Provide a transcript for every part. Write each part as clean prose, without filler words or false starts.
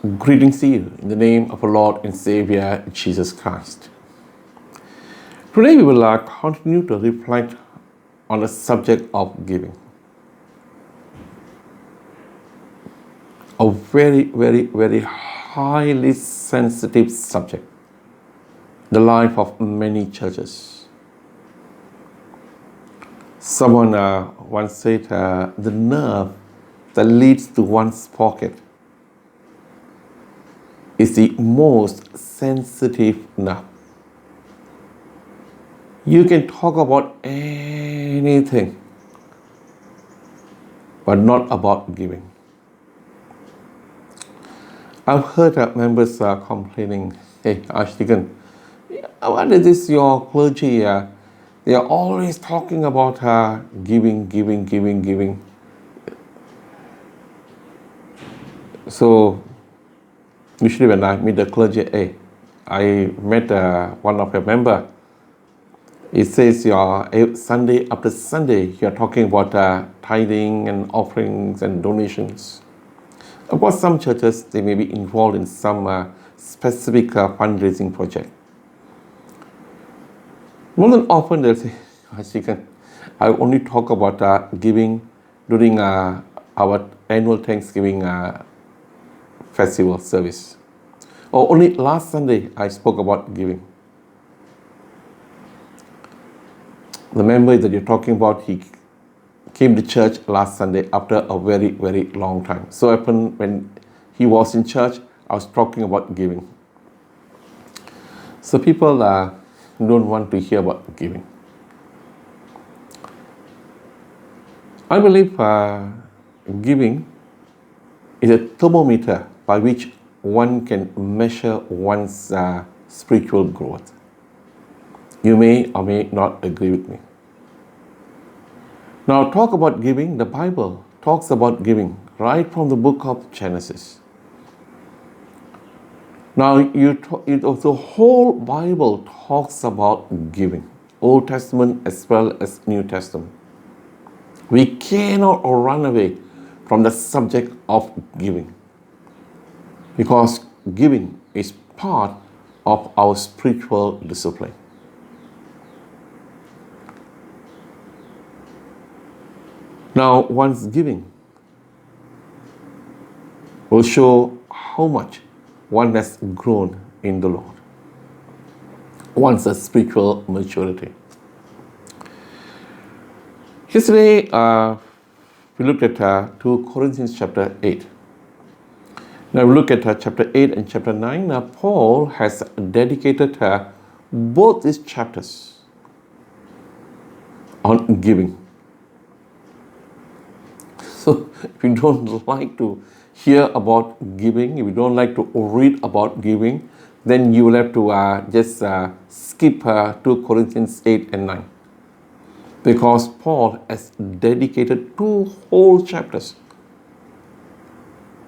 Greetings to you in the name of our Lord and Savior Jesus Christ. Today we will continue to reflect on the subject of giving. A very, very, very highly sensitive subject. The life of many churches. Someone once said the nerve that leads to one's pocket is the most sensitive nerve. You can talk about anything, but not about giving. I've heard members complaining, "Hey, Archdeacon, what is this your clergy? They are always talking about giving. So usually when I meet the clergy, hey, I met one of your member. It says Sunday after Sunday, you're talking about tithing and offerings and donations. Of course, some churches, they may be involved in some specific fundraising project. More than often, they'll say, I only talk about giving during our annual Thanksgiving festival service. Or only last Sunday, I spoke about giving. The member that you're talking about, he came to church last Sunday after a very, very long time. So happened when he was in church, I was talking about giving. So people don't want to hear about giving. I believe giving is a thermometer by which one can measure one's spiritual growth. You may or may not agree with me. Now, talk about giving. The Bible talks about giving right from the book of Genesis. Now, the whole Bible talks about giving, Old Testament as well as New Testament. We cannot run away from the subject of giving, because giving is part of our spiritual discipline. Now, one's giving will show how much one has grown in the Lord. One's spiritual maturity. Yesterday, we looked at 2 Corinthians chapter 8. Now we look at chapter 8 and chapter 9. Paul has dedicated both these chapters on giving. So if you don't like to hear about giving, if you don't like to read about giving, then you will have to just skip 2 Corinthians 8 and 9. Because Paul has dedicated 2 whole chapters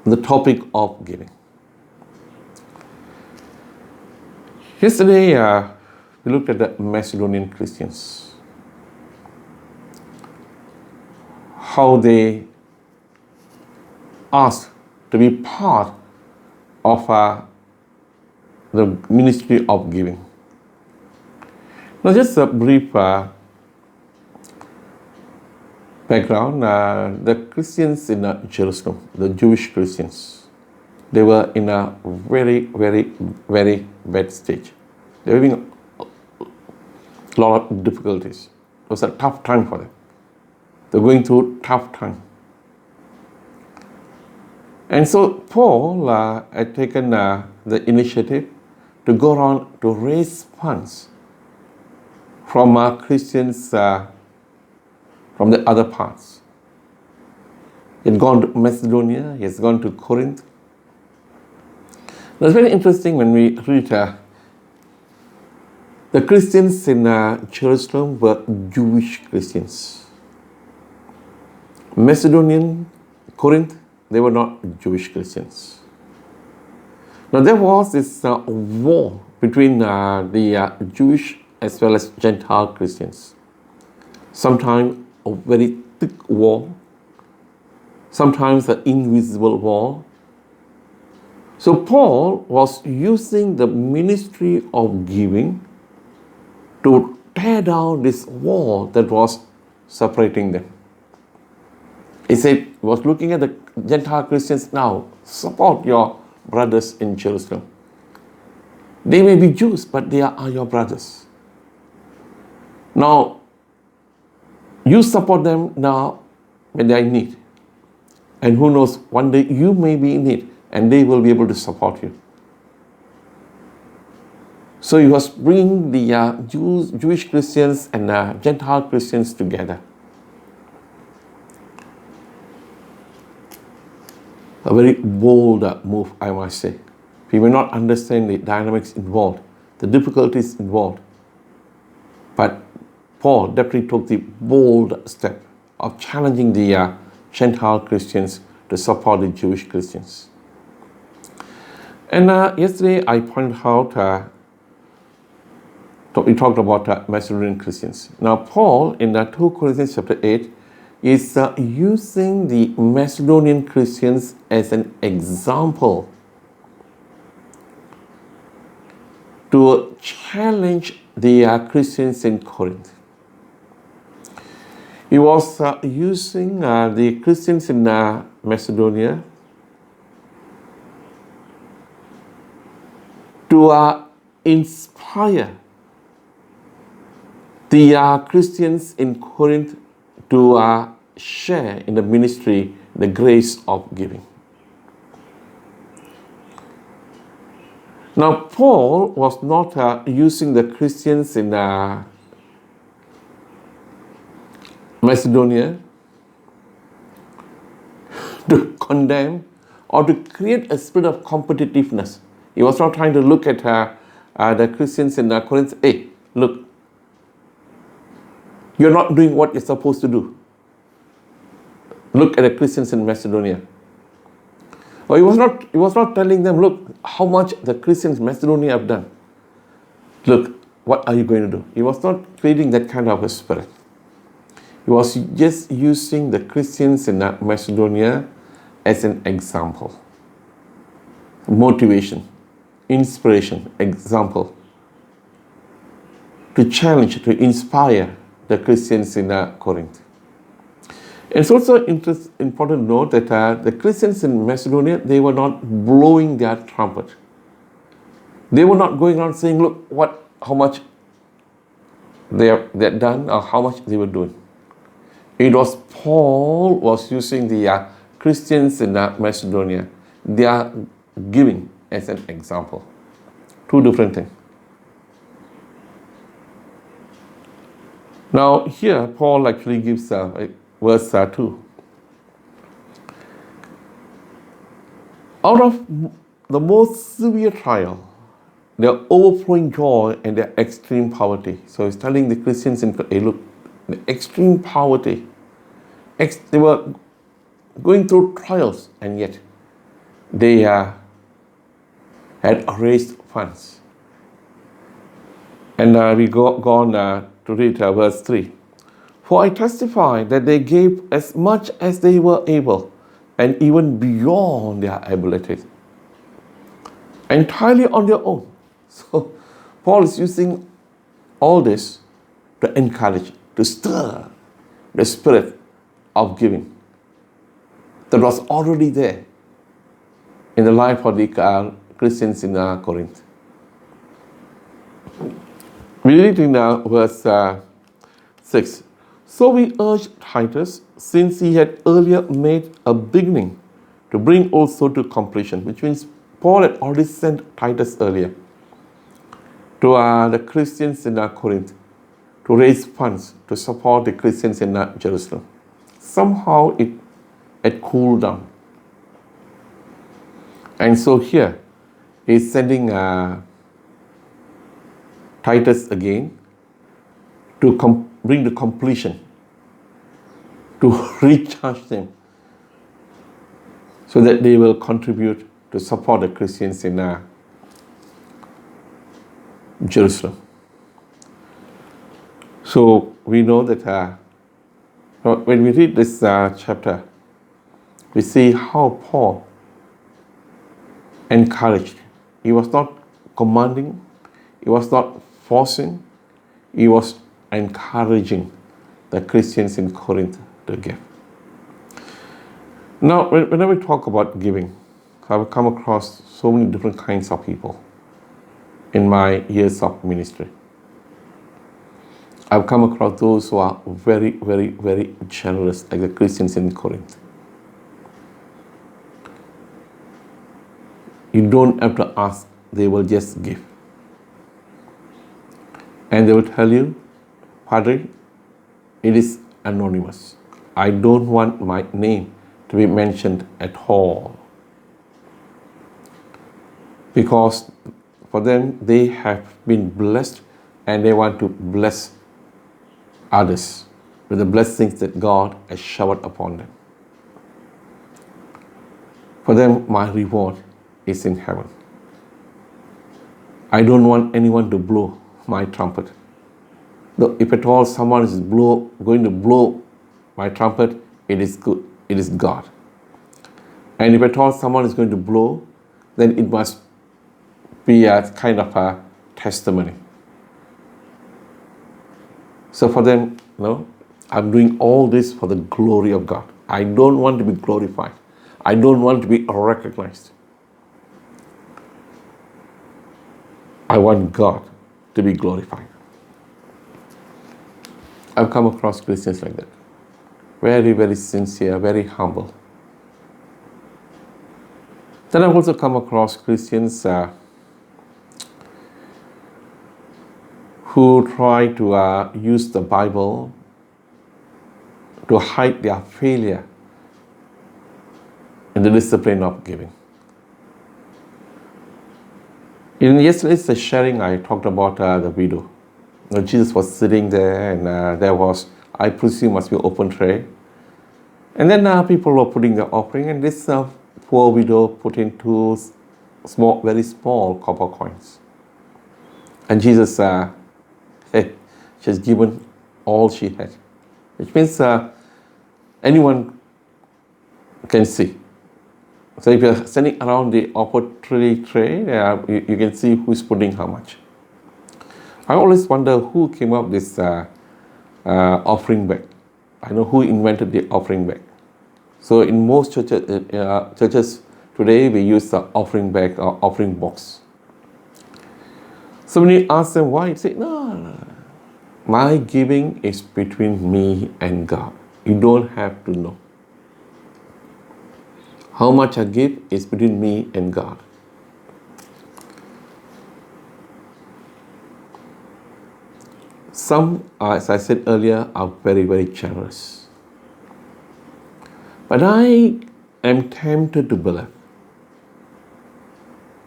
on the topic of giving. Yesterday, we looked at the Macedonian Christians. How they asked to be part of the ministry of giving. Now, just a brief background. The Christians in Jerusalem, the Jewish Christians, they were in a very, very, very bad stage. They were having a lot of difficulties. It was a tough time for them. They were going through tough time. And so Paul had taken the initiative to go around to raise funds from Christians from the other parts. He had gone to Macedonia, he has gone to Corinth. It's very interesting when we read the Christians in Jerusalem were Jewish Christians. Macedonian, Corinth, they were not Jewish Christians. Now there was this war between the Jewish as well as Gentile Christians. Sometimes a very thick war, sometimes an invisible war. So Paul was using the ministry of giving to tear down this wall that was separating them. He said, he was looking at the Gentile Christians now, support your brothers in Jerusalem. They may be Jews, but they are your brothers. Now, you support them now when they are in need. And who knows, one day you may be in need and they will be able to support you. So he was bringing the Jewish Christians and Gentile Christians together. A very bold move, I must say. We may not understand the dynamics involved, the difficulties involved. But Paul definitely took the bold step of challenging the Gentile Christians to support the Jewish Christians. And yesterday I pointed out, we talked about Macedonian Christians. Now Paul in 2 Corinthians chapter 8 is using the Macedonian Christians as an example to challenge the Christians in Corinth. He was using the Christians in Macedonia to inspire the Christians in Corinth to share in the ministry, the grace of giving. Now, Paul was not using the Christians in Macedonia to condemn or to create a spirit of competitiveness. He was not trying to look at the Christians in Corinth. Hey, look, you're not doing what you're supposed to do. Look at the Christians in Macedonia. Or he was not telling them, look, how much the Christians in Macedonia have done. Look, what are you going to do? He was not creating that kind of a spirit. He was just using the Christians in Macedonia as an example. Motivation, inspiration, example. To challenge, to inspire the Christians in Corinth. It's also important to note that the Christians in Macedonia, they were not blowing their trumpet. They were not going around saying, look, how much they're done or how much they were doing. It was Paul was using the Christians in Macedonia, their giving as an example. Two different things. Now here, Paul actually gives verse 2. Out of the most severe trial, their overflowing joy and their extreme poverty. So he's telling the Christians hey, look, the extreme poverty. They were going through trials and yet they had raised funds. And we go on to read verse 3. For I testify that they gave as much as they were able, and even beyond their abilities, entirely on their own. So Paul is using all this to encourage, to stir the spirit of giving that was already there in the life of the Christians in Corinth. We read in verse 6. So we urge Titus, since he had earlier made a beginning, to bring also to completion, which means Paul had already sent Titus earlier to the Christians in Corinth to raise funds to support the Christians in Jerusalem. Somehow it had cooled down. And so here he's sending Titus again to bring to completion, to recharge them so that they will contribute to support the Christians in Jerusalem. So we know that when we read this chapter, we see how Paul encouraged. He was not commanding, he was not forcing, he was encouraging the Christians in Corinth to give. Now, whenever we talk about giving, I've come across so many different kinds of people in my years of ministry. I've come across those who are very, very, very generous, like the Christians in Corinth. You don't have to ask, they will just give. And they will tell you, Padre, it is anonymous. I don't want my name to be mentioned at all. Because for them, they have been blessed and they want to bless others with the blessings that God has showered upon them. For them, my reward is in heaven. I don't want anyone to blow my trumpet. Though if at all someone is going to blow my trumpet, it is good. It is God. And if at all someone is going to blow, then it must be a kind of a testimony. So for them, I'm doing all this for the glory of God. I don't want to be glorified. I don't want to be recognized. I want God to be glorified. I've come across Christians like that. Very, very sincere, very humble. Then I've also come across Christians who try to use the Bible to hide their failure in the discipline of giving. In yesterday's sharing, I talked about the widow. Jesus was sitting there, and there was, I presume, must be an open tray. And then people were putting the offering, and this poor widow put in two very small copper coins. And Jesus, she's given all she had, which means anyone can see. So if you're standing around the offertory tray, you can see who's putting how much. I always wonder who came up with this offering bag. I know who invented the offering bag. So in most churches today, we use the offering bag or offering box. So when you ask them why, they say, no, my giving is between me and God. You don't have to know. How much I give is between me and God. Some, as I said earlier, are very, very generous. But I am tempted to believe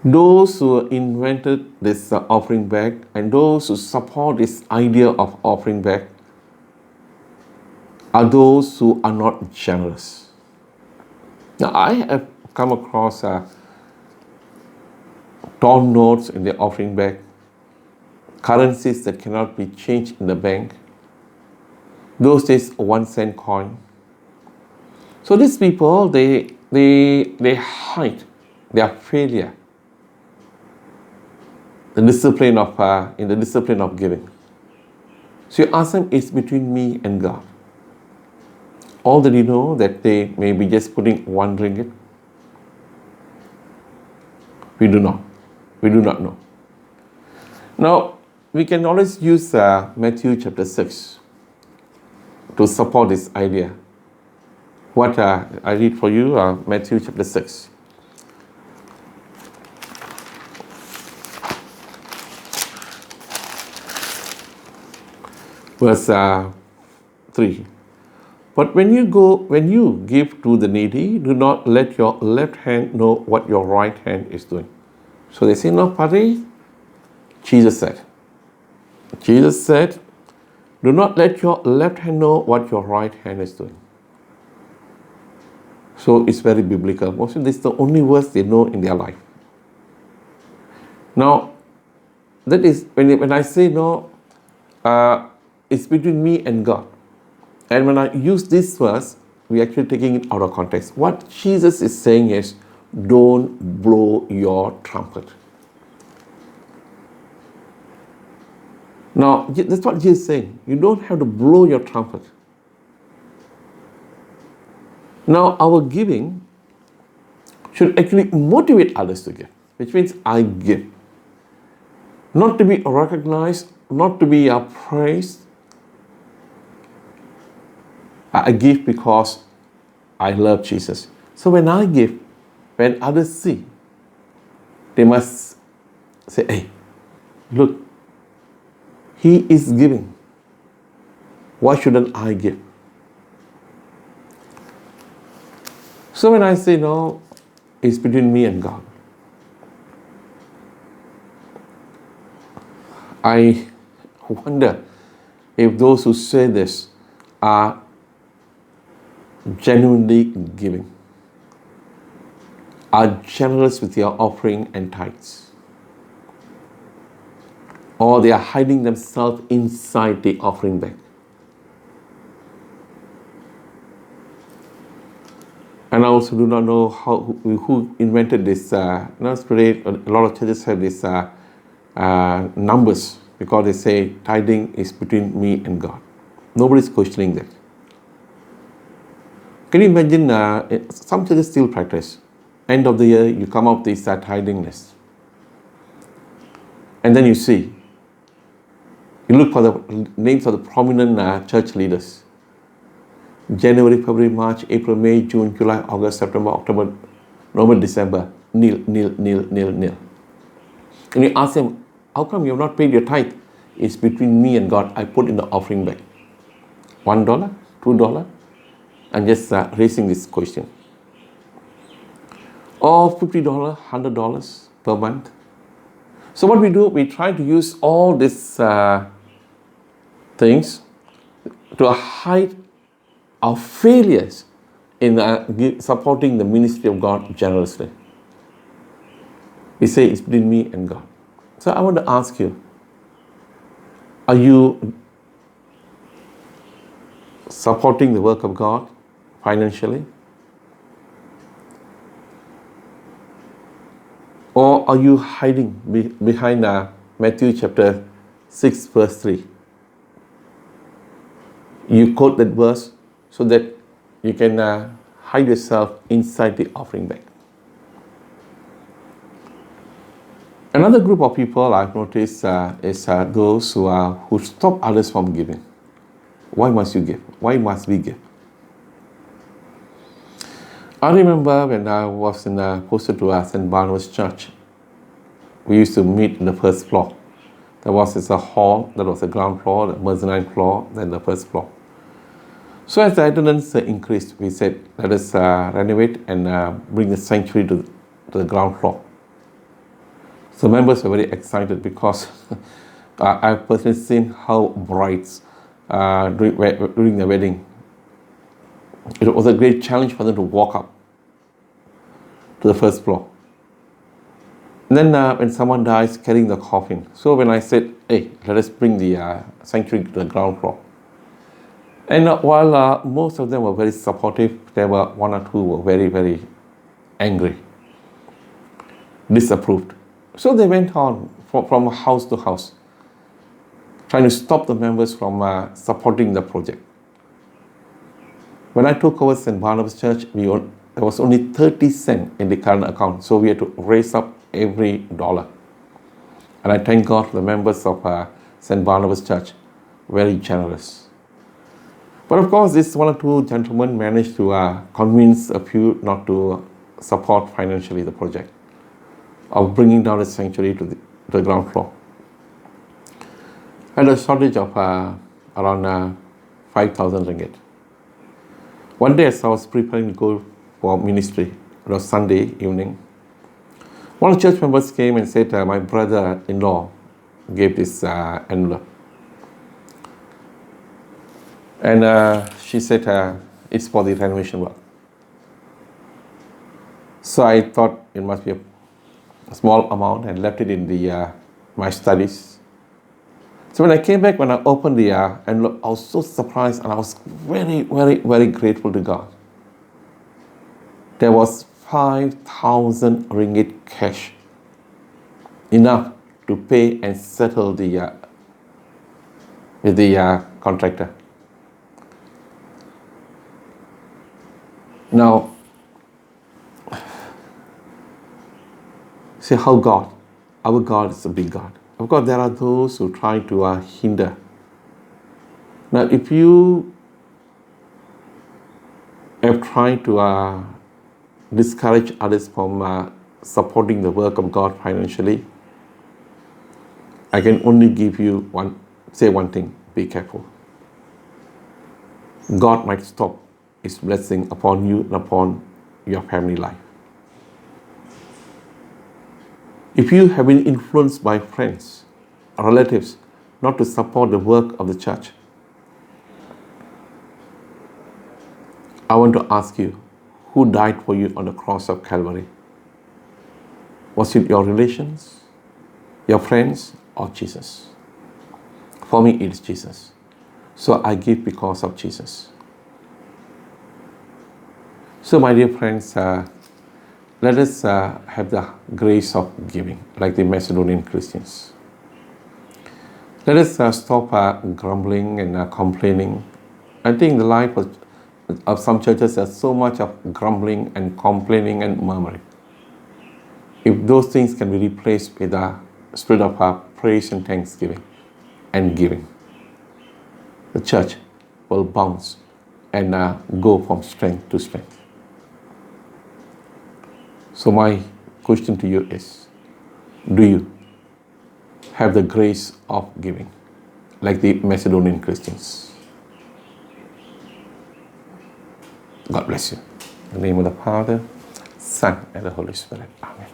those who invented this offering bag and those who support this idea of offering bag are those who are not generous. Now, I have come across torn notes in the offering bag, currencies that cannot be changed in the bank. Those days, a 1 cent coin. So these people, they hide their failure in the discipline of giving. So you ask them, it's between me and God. All that you know that they may be just putting 1 ringgit. We do not know. Now, we can always use Matthew chapter 6 to support this idea. What I read for you, Matthew chapter 6. Verse 3. But when you give to the needy, do not let your left hand know what your right hand is doing. So they say, no, Padre, Jesus said, do not let your left hand know what your right hand is doing. So it's very biblical. Mostly this is the only words they know in their life. Now, that is, when I say no, it's between me and God. And when I use this verse, we're actually taking it out of context. What Jesus is saying is, don't blow your trumpet. Now, that's what Jesus is saying. You don't have to blow your trumpet. Now, our giving should actually motivate others to give, which means I give. Not to be recognized, not to be praised. I give because I love Jesus. So when I give, when others see, they must say, hey, look, he is giving. Why shouldn't I give? So when I say no, it's between me and God. I wonder if those who say this are genuinely giving, are generous with their offering and tithes, or they are hiding themselves inside the offering bag. And I also do not know who invented this. Today, a lot of churches have this numbers because they say tithing is between me and God. Nobody's questioning that. Can you imagine some churches still practice? End of the year, you come up with this tithing list. And then you look for the names of the prominent church leaders. January, February, March, April, May, June, July, August, September, October, November, December, nil. And you ask them, how come you have not paid your tithe? It's between me and God. I put in the offering bag. $1, $2, and just raising this question. Or $50, $100 per month. So what we do, we try to use all these things to hide our failures in supporting the ministry of God generously. We say it's between me and God. So I want to ask you, are you supporting the work of God financially? Or are you hiding behind Matthew chapter 6 verse 3? You quote that verse so that you can hide yourself inside the offering bag. Another group of people I've noticed is those who stop others from giving. Why must you give? Why must we give? I remember when I was posted to St. Barnabas Church, we used to meet in the first floor. There was a hall, that was the ground floor, the mezzanine floor, then the first floor. So as the attendance increased, we said, let us renovate and bring the sanctuary to the ground floor. So members were very excited because I've personally seen how brides during the wedding. It was a great challenge for them to walk up to the first floor. And then when someone dies, carrying the coffin. So when I said, hey, let us bring the sanctuary to the ground floor. And while most of them were very supportive, there were one or two who were very, very angry, disapproved. So they went on from house to house, trying to stop the members from supporting the project. When I took over St. Barnabas Church, there was only 30 cents in the current account, so we had to raise up every dollar. And I thank God for the members of St. Barnabas Church, very generous. But of course, this one or two gentlemen managed to convince a few not to support financially the project of bringing down the sanctuary to the ground floor. I had a shortage of around 5,000 ringgit. One day as I was preparing to go for ministry, it was Sunday evening, one of the church members came and said, my brother-in-law gave this envelope. And she said, it's for the renovation work. So I thought it must be a small amount and left it in my studies. So when I came back, when I opened the envelope, I was so surprised and I was very, very, very grateful to God. There was 5,000 ringgit cash, enough to pay and settle with the contractor. Now, see how our God is a big God. Of course, there are those who try to hinder. Now, if you have tried to discourage others from supporting the work of God financially, I can only give you one thing: be careful. God might stop His blessing upon you and upon your family life. If you have been influenced by friends or relatives not to support the work of the church, I want to ask you, who died for you on the cross of Calvary? Was it your relations, your friends, or Jesus? For me, it is Jesus. So I give because of Jesus. So my dear friends, let us have the grace of giving, like the Macedonian Christians. Let us stop grumbling and complaining. I think the life of some churches has so much of grumbling and complaining and murmuring. If those things can be replaced with a spirit of praise and thanksgiving and giving, the church will bounce and go from strength to strength. So my question to you is, do you have the grace of giving like the Macedonian Christians? God bless you. In the name of the Father, Son, and the Holy Spirit. Amen.